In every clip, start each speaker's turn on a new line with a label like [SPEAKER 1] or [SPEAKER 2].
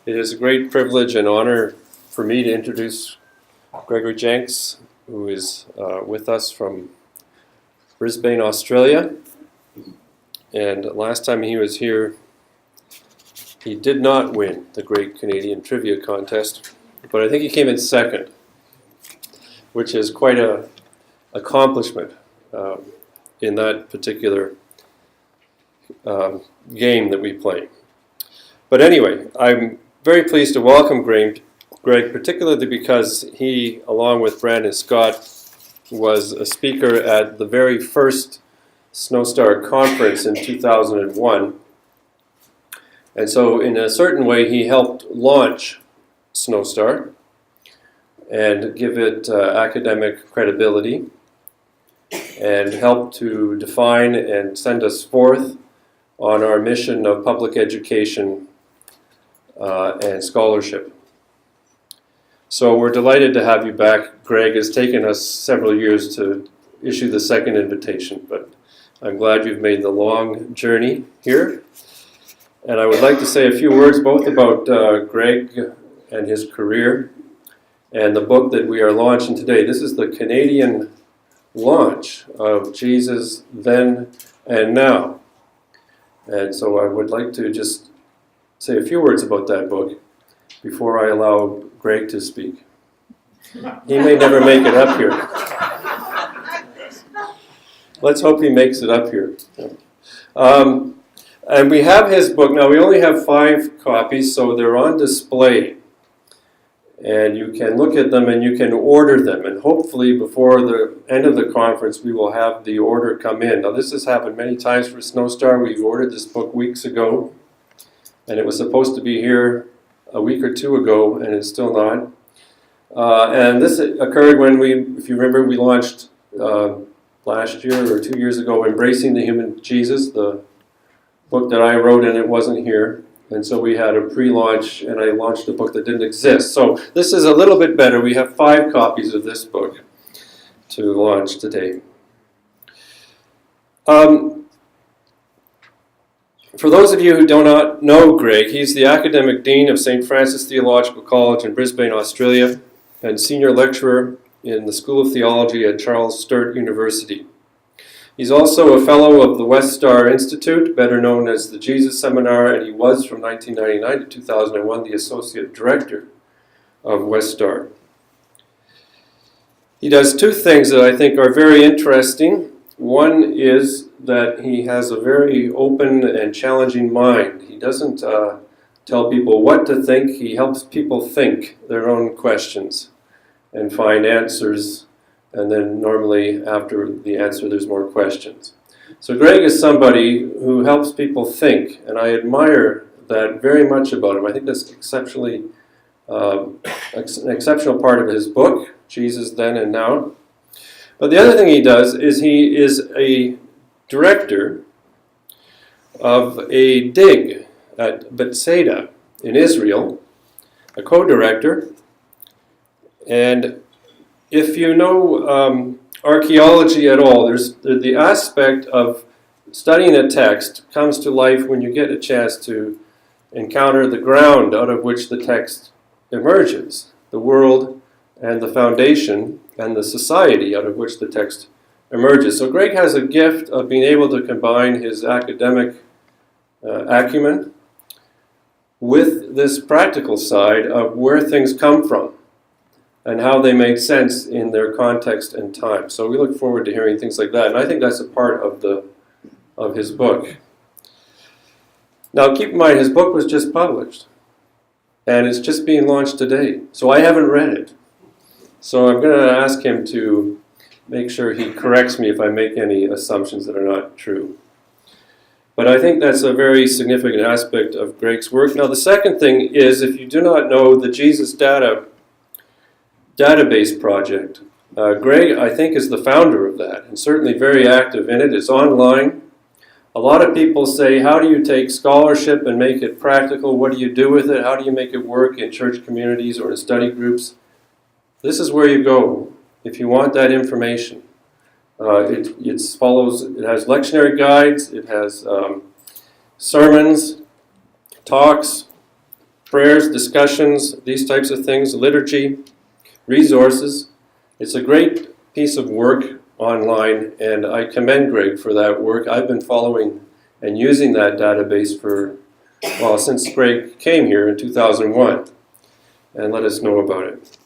[SPEAKER 1] It is a great privilege and honor for me to introduce Gregory Jenks, who is with us from Brisbane, Australia. And last time he was here, he did not win the Great Canadian Trivia Contest, but I think he came in second, which is quite an accomplishment in that particular game that we play. But anyway, I'm very pleased to welcome Greg, particularly because he, along with Brandon Scott, was a speaker at the very first SnowStar conference in 2001. And so in a certain way, he helped launch SnowStar and give it academic credibility and helped to define and send us forth on our mission of public education and scholarship. So we're delighted to have you back. Greg, has taken us several years to issue the second invitation, but I'm glad you've made the long journey here. And I would like to say a few words both about Greg and his career and the book that we are launching today. This is the Canadian launch of Jesus Then and Now. And so I would like to just say a few words about that book before I allow Greg to speak. He may never make it up here. Let's hope he makes it up here. And we have his book. Now, we only have 5 copies, so they're on display. And you can look at them and you can order them. And hopefully before the end of the conference, we will have the order come in. Now, this has happened many times for SnowStar. We ordered this book weeks ago. And it was supposed to be here a week or 2 ago, and it's still not. And this occurred when if you remember, we launched last year or 2 years ago, Embracing the Human Jesus, the book that I wrote, and it wasn't here. And so we had a pre-launch, and I launched a book that didn't exist. So this is a little bit better. We have 5 copies of this book to launch today. For those of you who do not know Greg, he's the Academic Dean of St. Francis Theological College in Brisbane, Australia, and Senior Lecturer in the School of Theology at Charles Sturt University. He's also a Fellow of the SnowStar Institute, better known as the Jesus Seminar, and he was from 1999 to 2001 the Associate Director of SnowStar. He does 2 things that I think are very interesting. One is that he has a very open and challenging mind. He doesn't tell people what to think. He helps people think their own questions and find answers. And then normally after the answer, there's more questions. So Greg is somebody who helps people think, and I admire that very much about him. I think that's exceptionally an exceptional part of his book, Jesus Then and Now. But the other thing he does is he is a director of a dig at Bethsaida in Israel, a co-director. And if you know archaeology at all, there's the aspect of studying a text comes to life when you get a chance to encounter the ground out of which the text emerges, the world and the foundation and the society out of which the text emerges. So Greg has a gift of being able to combine his academic acumen with this practical side of where things come from and how they make sense in their context and time. So we look forward to hearing things like that, and I think that's a part of his book. Now keep in mind, his book was just published, and it's just being launched today, so I haven't read it. So I'm going to ask him to make sure he corrects me if I make any assumptions that are not true. But I think that's a very significant aspect of Greg's work. Now the second thing is, if you do not know the Jesus Database Project, Greg, I think, is the founder of that, and certainly very active in it. It's online. A lot of people say, how do you take scholarship and make it practical? What do you do with it? How do you make it work in church communities or in study groups? This is where you go if you want that information. It has lectionary guides, it has sermons, talks, prayers, discussions, these types of things, liturgy, resources. It's a great piece of work online, and I commend Greg for that work. I've been following and using that database since Greg came here in 2001 and let us know about it.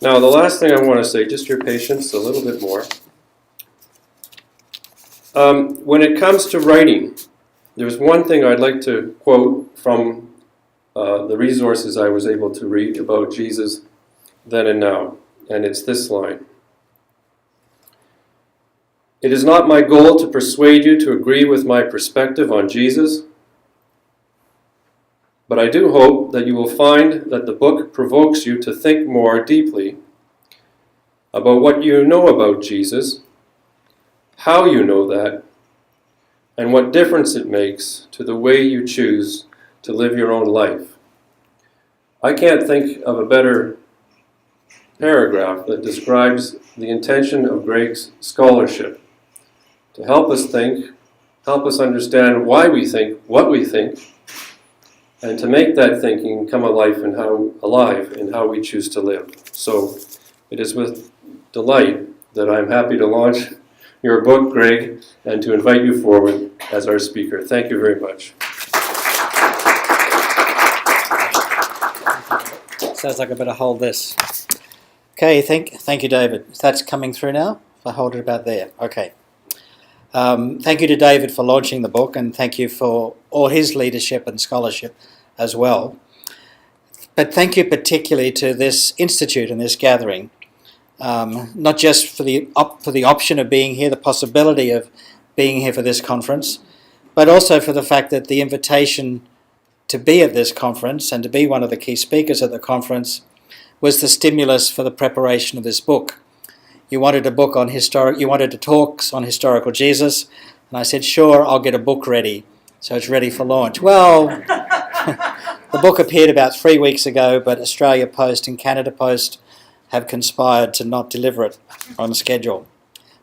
[SPEAKER 1] Now, the last thing I want to say, just your patience a little bit more. When it comes to writing, there's one thing I'd like to quote from the resources I was able to read about Jesus then and now, and it's this line. It is not my goal to persuade you to agree with my perspective on Jesus, but I do hope that you will find that the book provokes you to think more deeply about what you know about Jesus, how you know that, and what difference it makes to the way you choose to live your own life. I can't think of a better paragraph that describes the intention of Greg's scholarship, to help us think, help us understand why we think what we think, and to make that thinking come alive in how we choose to live. So it is with delight that I'm happy to launch your book, Greg, and to invite you forward as our speaker. Thank you very much.
[SPEAKER 2] Sounds like I better hold this. Okay, thank you, David. That's coming through now? If I hold it about there. Okay. Thank you to David for launching the book, and thank you for all his leadership and scholarship as well. But thank you particularly to this institute and this gathering, not just for the option of being here, the possibility of being here for this conference, but also for the fact that the invitation to be at this conference and to be one of the key speakers at the conference was the stimulus for the preparation of this book. You wanted you wanted talks on historical Jesus, and I said, sure, I'll get a book ready, so it's ready for launch. Well, the book appeared about 3 weeks ago, but Australia Post and Canada Post have conspired to not deliver it on schedule.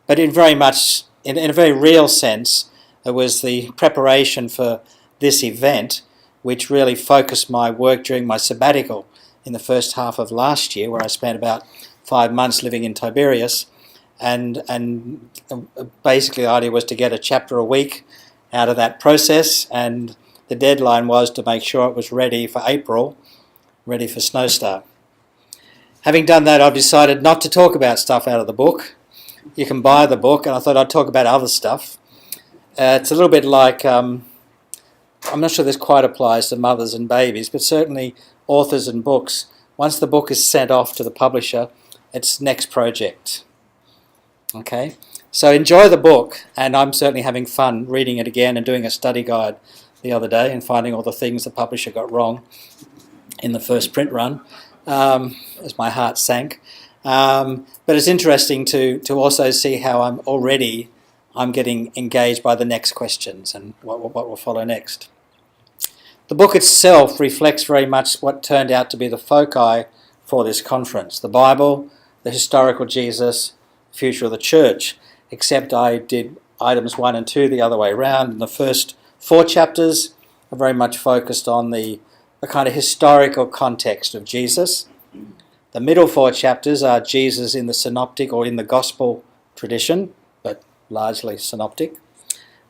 [SPEAKER 2] But in a very real sense, it was the preparation for this event which really focused my work during my sabbatical in the first half of last year, where I spent about 5 months living in Tiberias, and basically the idea was to get a chapter a week out of that process, and the deadline was to make sure it was ready for April, ready for SnowStar. Having done that, I've decided not to talk about stuff out of the book. You can buy the book, and I thought I'd talk about other stuff. It's a little bit like, I'm not sure this quite applies to mothers and babies, but certainly authors and books. Once the book is sent off to the publisher, it's next project. Okay, so enjoy the book, and I'm certainly having fun reading it again and doing a study guide the other day and finding all the things the publisher got wrong in the first print run, as my heart sank. But it's interesting to also see how I'm getting engaged by the next questions and what will follow next. The book itself reflects very much what turned out to be the foci for this conference: the Bible, the historical Jesus, the future of the church, except I did items 1 and 2 the other way around. And the first 4 chapters are very much focused on the kind of historical context of Jesus. The middle 4 chapters are Jesus in the synoptic or in the gospel tradition, but largely synoptic.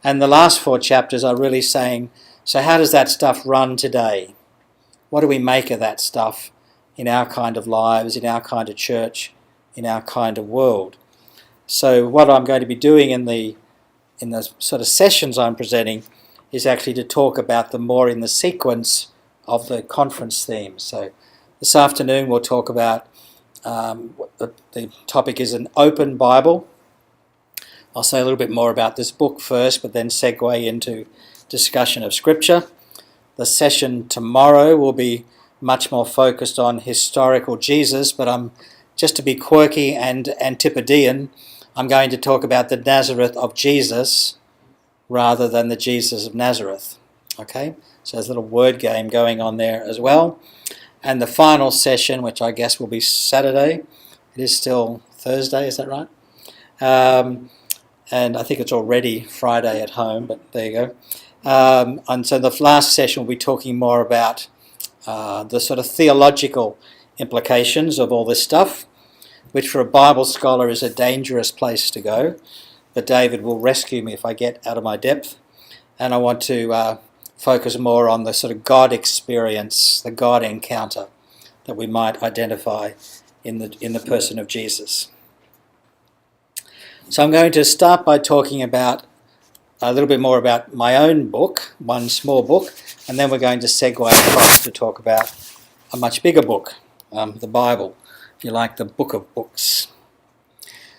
[SPEAKER 2] And the last 4 chapters are really saying, so how does that stuff run today? What do we make of that stuff in our kind of lives, in our kind of church, in our kind of world? So what I'm going to be doing in the sort of sessions I'm presenting is actually to talk about them more in the sequence of the conference themes. So this afternoon we'll talk about, the topic is an open Bible. I'll say a little bit more about this book first, but then segue into discussion of Scripture. The session tomorrow will be much more focused on historical Jesus, but just to be quirky and Antipodean, I'm going to talk about the Nazareth of Jesus rather than the Jesus of Nazareth. Okay, so there's a little word game going on there as well. And the final session, which I guess will be Saturday, it is still Thursday, is that right? And I think it's already Friday at home, but there you go. And so the last session will be talking more about the sort of theological implications of all this stuff, which for a Bible scholar is a dangerous place to go, but David will rescue me if I get out of my depth. And I want to focus more on the sort of God experience, the God encounter that we might identify in the person of Jesus. So I'm going to start by talking about a little bit more about my own book, one small book, and then we're going to segue across to talk about a much bigger book, the Bible, if you like, the book of books.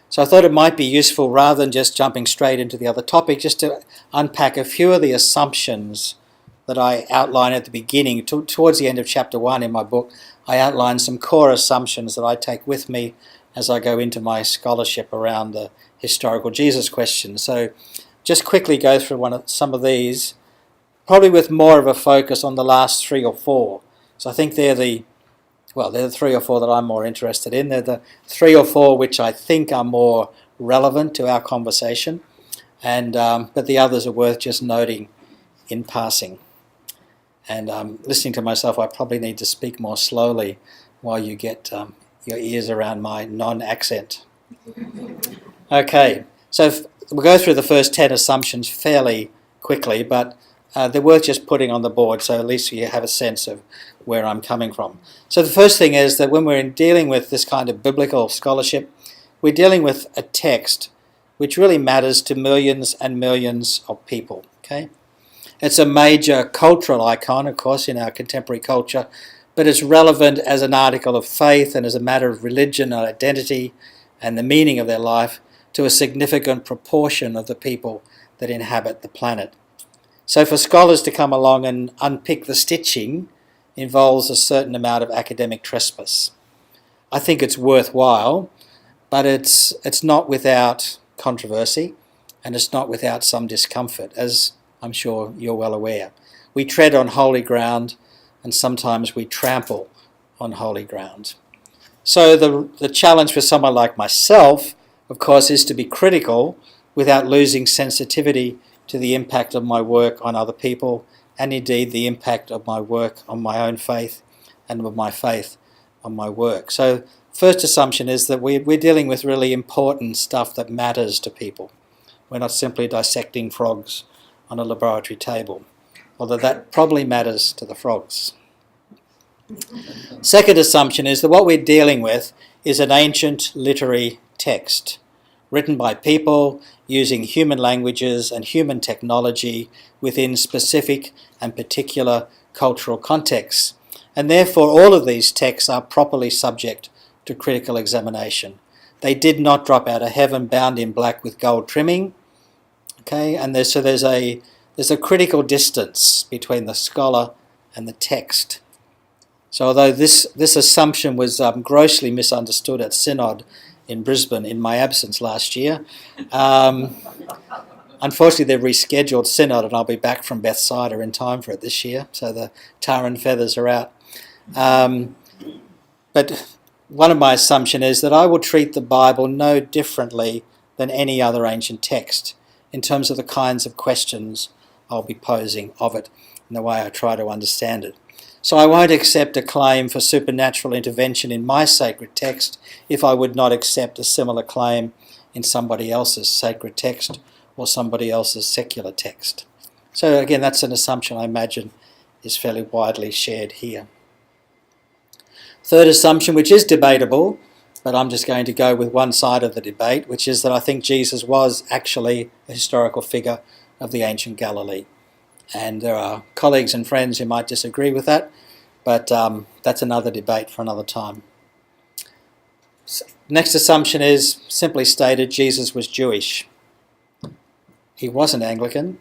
[SPEAKER 2] So I thought it might be useful, rather than just jumping straight into the other topic, just to unpack a few of the assumptions that I outline at the beginning. Towards the end of chapter 1 in my book, I outline some core assumptions that I take with me as I go into my scholarship around the historical Jesus question. So just quickly go through some of these, probably with more of a focus on the last 3 or 4. So I think they're the 3 or 4 that I'm more interested in. They're the 3 or 4 which I think are more relevant to our conversation, and but the others are worth just noting in passing. And listening to myself, I probably need to speak more slowly while you get your ears around my non-accent. Okay, so we'll go through the first 10 assumptions fairly quickly, but they're worth just putting on the board, so at least you have a sense of where I'm coming from. So the first thing is that when we're dealing with this kind of biblical scholarship, we're dealing with a text which really matters to millions and millions of people. Okay, it's a major cultural icon, of course, in our contemporary culture, but it's relevant as an article of faith and as a matter of religion and identity and the meaning of their life to a significant proportion of the people that inhabit the planet. So for scholars to come along and unpick the stitching involves a certain amount of academic trespass. I think it's worthwhile, but it's not without controversy, and it's not without some discomfort, as I'm sure you're well aware. We tread on holy ground, and sometimes we trample on holy ground. So the challenge for someone like myself, of course, is to be critical without losing sensitivity to the impact of my work on other people, and indeed the impact of my work on my own faith and of my faith on my work. So first assumption is that we're dealing with really important stuff that matters to people. We're not simply dissecting frogs on a laboratory table, although that probably matters to the frogs. Second assumption is that what we're dealing with is an ancient literary text, written by people using human languages and human technology within specific and particular cultural contexts. And therefore all of these texts are properly subject to critical examination. They did not drop out of heaven bound in black with gold trimming. Okay, and there's a critical distance between the scholar and the text. So although this assumption was grossly misunderstood at Synod in Brisbane in my absence last year, unfortunately they've rescheduled Synod and I'll be back from Bethsaida in time for it this year, so the tar and feathers are out. But one of my assumptions is that I will treat the Bible no differently than any other ancient text in terms of the kinds of questions I'll be posing of it and the way I try to understand it. So I won't accept a claim for supernatural intervention in my sacred text if I would not accept a similar claim in somebody else's sacred text or somebody else's secular text. So again, that's an assumption I imagine is fairly widely shared here. Third assumption, which is debatable, but I'm just going to go with one side of the debate, which is that I think Jesus was actually a historical figure of the ancient Galilee. And there are colleagues and friends who might disagree with that, but that's another debate for another time. Next assumption is, simply stated, Jesus was Jewish. He wasn't Anglican,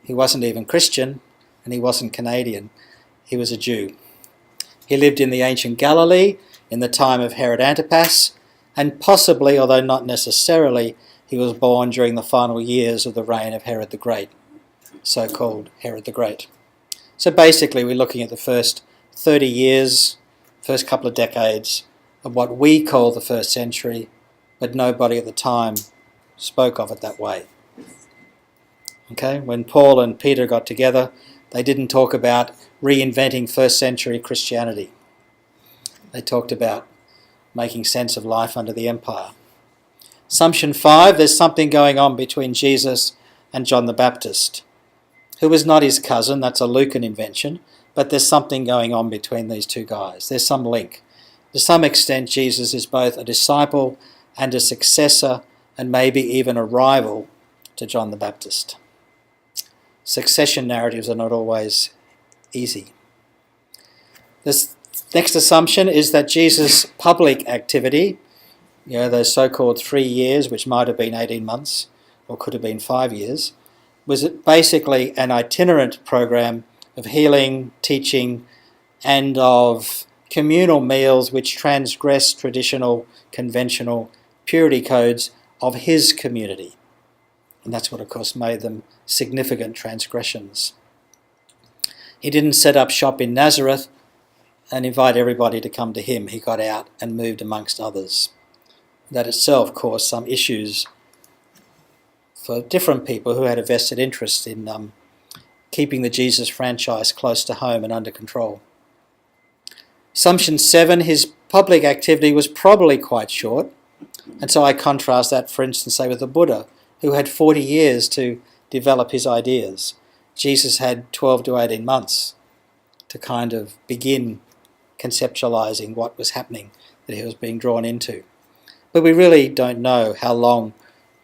[SPEAKER 2] he wasn't even Christian, and he wasn't Canadian. He was a Jew. He lived in the ancient Galilee in the time of Herod Antipas, and possibly, although not necessarily, he was born during the final years of the reign of Herod the Great, so-called Herod the Great. So basically we're looking at the first 30 years, first couple of decades of what we call the first century, but nobody at the time spoke of it that way. Okay, when Paul and Peter got together, They didn't talk about reinventing first century Christianity. They talked about making sense of life under the empire. Assumption 5, there's something going on between Jesus and John the Baptist, who was not his cousin, that's a Lucan invention, but there's something going on between these two guys. There's some link. To some extent, Jesus is both a disciple and a successor, and maybe even a rival to John the Baptist. Succession narratives are not always easy. This next assumption is that Jesus' public activity, those so-called 3 years, which might have been 18 months or could have been 5 years, was basically an itinerant program of healing, teaching, and of communal meals which transgress traditional, conventional purity codes of his community. And that's what, of course, made them significant transgressions. He didn't set up shop in Nazareth and invite everybody to come to him. He got out and moved amongst others. That itself caused some issues for different people who had a vested interest in keeping the Jesus franchise close to home and under control. Assumption 7, his public activity was probably quite short, and so I contrast that, for instance, say with the Buddha, who had 40 years to develop his ideas. Jesus had 12 to 18 months to kind of begin conceptualizing what was happening that he was being drawn into. But we really don't know how long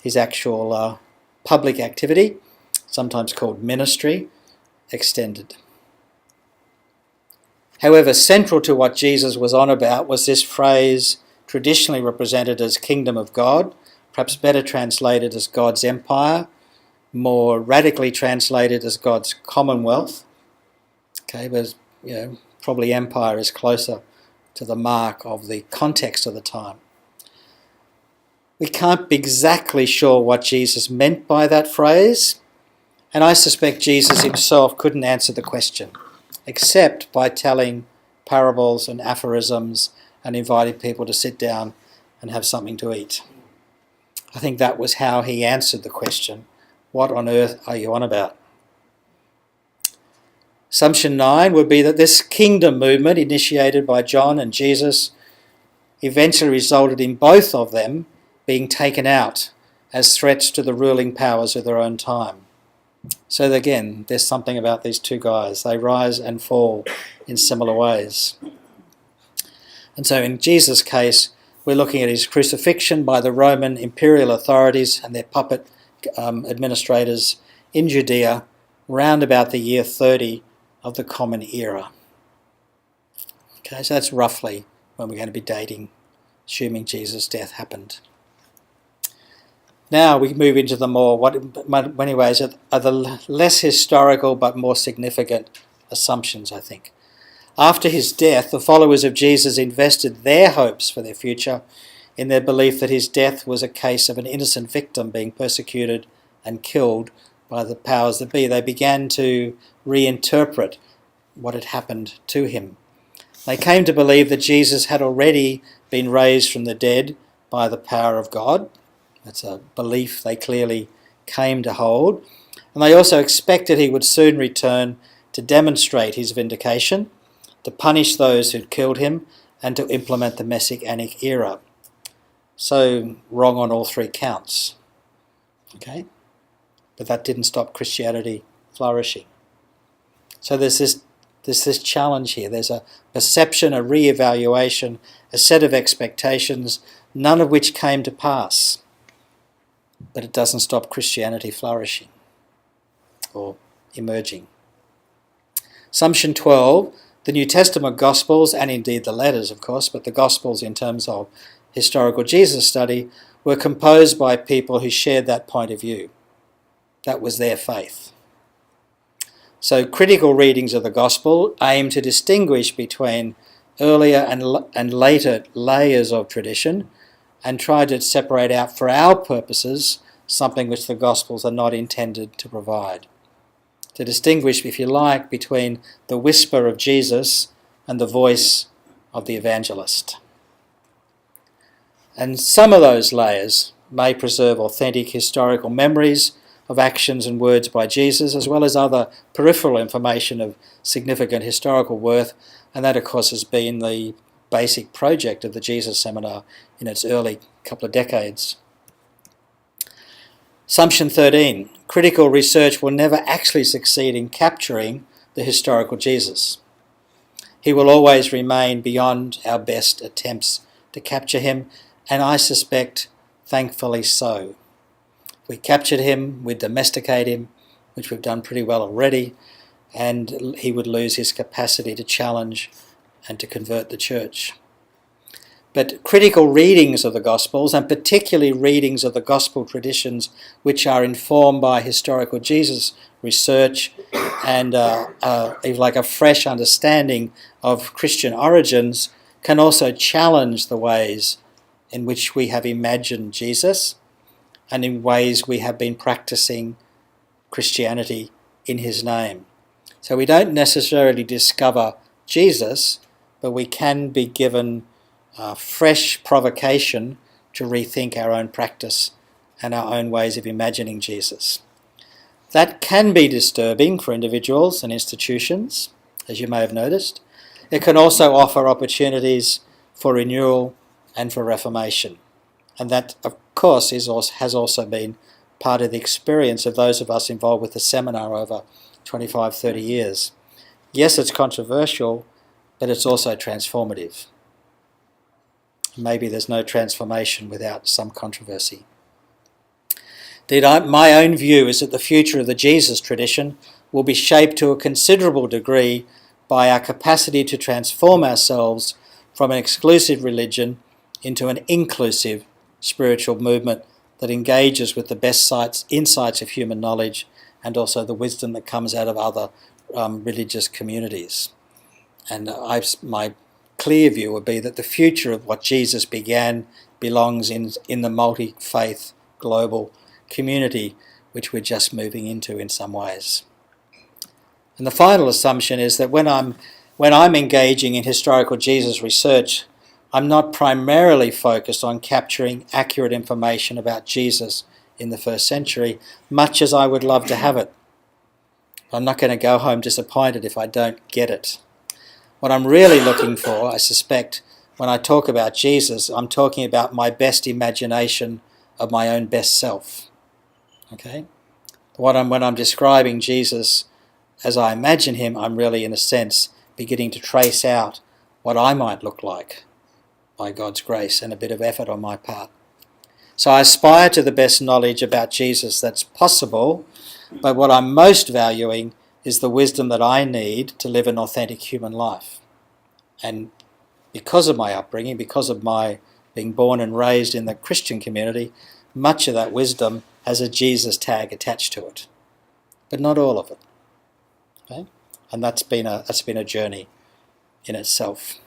[SPEAKER 2] his actual public activity, sometimes called ministry, extended. However, central to what Jesus was on about was this phrase traditionally represented as kingdom of God, perhaps better translated as God's empire, more radically translated as God's commonwealth. Okay, but probably empire is closer to the mark of the context of the time. We can't be exactly sure what Jesus meant by that phrase, and I suspect Jesus himself couldn't answer the question, except by telling parables and aphorisms and inviting people to sit down and have something to eat. I think that was how he answered the question, what on earth are you on about? Assumption 9 would be that this kingdom movement initiated by John and Jesus eventually resulted in both of them being taken out as threats to the ruling powers of their own time. So again, there's something about these two guys. They rise and fall in similar ways. And so in Jesus' case, we're looking at his crucifixion by the Roman imperial authorities and their puppet administrators in Judea round about the year 30 of the Common Era. Okay, so that's roughly when we're going to be dating, assuming Jesus' death happened. Now we move into the more, what in many ways are the less historical but more significant assumptions, I think. After his death, the followers of Jesus invested their hopes for their future in their belief that his death was a case of an innocent victim being persecuted and killed by the powers that be. They began to reinterpret what had happened to him. They came to believe that Jesus had already been raised from the dead by the power of God. That's a belief they clearly came to hold. And they also expected he would soon return to demonstrate his vindication, to punish those who'd killed him, and to implement the Messianic era. So wrong on all three counts. Okay? But that didn't stop Christianity flourishing. So there's this challenge here. There's a perception, a re-evaluation, a set of expectations, none of which came to pass. But it doesn't stop Christianity flourishing or emerging. Assumption 12, the New Testament Gospels, and indeed the letters, of course, but the Gospels in terms of historical Jesus study, were composed by people who shared that point of view. That was their faith. So critical readings of the Gospel aim to distinguish between earlier and later layers of tradition and try to separate out for our purposes something which the Gospels are not intended to provide. To distinguish, if you like, between the whisper of Jesus and the voice of the evangelist. And some of those layers may preserve authentic historical memories of actions and words by Jesus, as well as other peripheral information of significant historical worth, and that of course has been the basic project of the Jesus Seminar in its early couple of decades. Assumption 13. Critical research will never actually succeed in capturing the historical Jesus. He will always remain beyond our best attempts to capture him, and I suspect, thankfully so. We captured him, we domesticate him, which we've done pretty well already, and he would lose his capacity to challenge and to convert the church. But critical readings of the Gospels, and particularly readings of the Gospel traditions which are informed by historical Jesus research and like a fresh understanding of Christian origins, can also challenge the ways in which we have imagined Jesus and in ways we have been practicing Christianity in his name. So we don't necessarily discover Jesus, but we can be given fresh provocation to rethink our own practice and our own ways of imagining Jesus. That can be disturbing for individuals and institutions, as you may have noticed. It can also offer opportunities for renewal and for reformation. And that, of course, has also been part of the experience of those of us involved with the seminar over 25, 30 years. Yes, it's controversial, but it's also transformative. Maybe there's no transformation without some controversy. Indeed, my own view is that the future of the Jesus tradition will be shaped to a considerable degree by our capacity to transform ourselves from an exclusive religion into an inclusive spiritual movement that engages with the best insights of human knowledge and also the wisdom that comes out of other religious communities. And my clear view would be that the future of what Jesus began belongs in the multi-faith global community which we're just moving into in some ways. And the final assumption is that when I'm engaging in historical Jesus research, I'm not primarily focused on capturing accurate information about Jesus in the first century, much as I would love to have it. I'm not going to go home disappointed if I don't get it. What I'm really looking for, I suspect, when I talk about Jesus, I'm talking about my best imagination of my own best self. Okay? When I'm describing Jesus as I imagine him, I'm really, in a sense, beginning to trace out what I might look like by God's grace and a bit of effort on my part. So I aspire to the best knowledge about Jesus that's possible, but what I'm most valuing is the wisdom that I need to live an authentic human life. And because of my upbringing, because of my being born and raised in the Christian community, much of that wisdom has a Jesus tag attached to it, but not all of it. Okay? And that's been a journey in itself.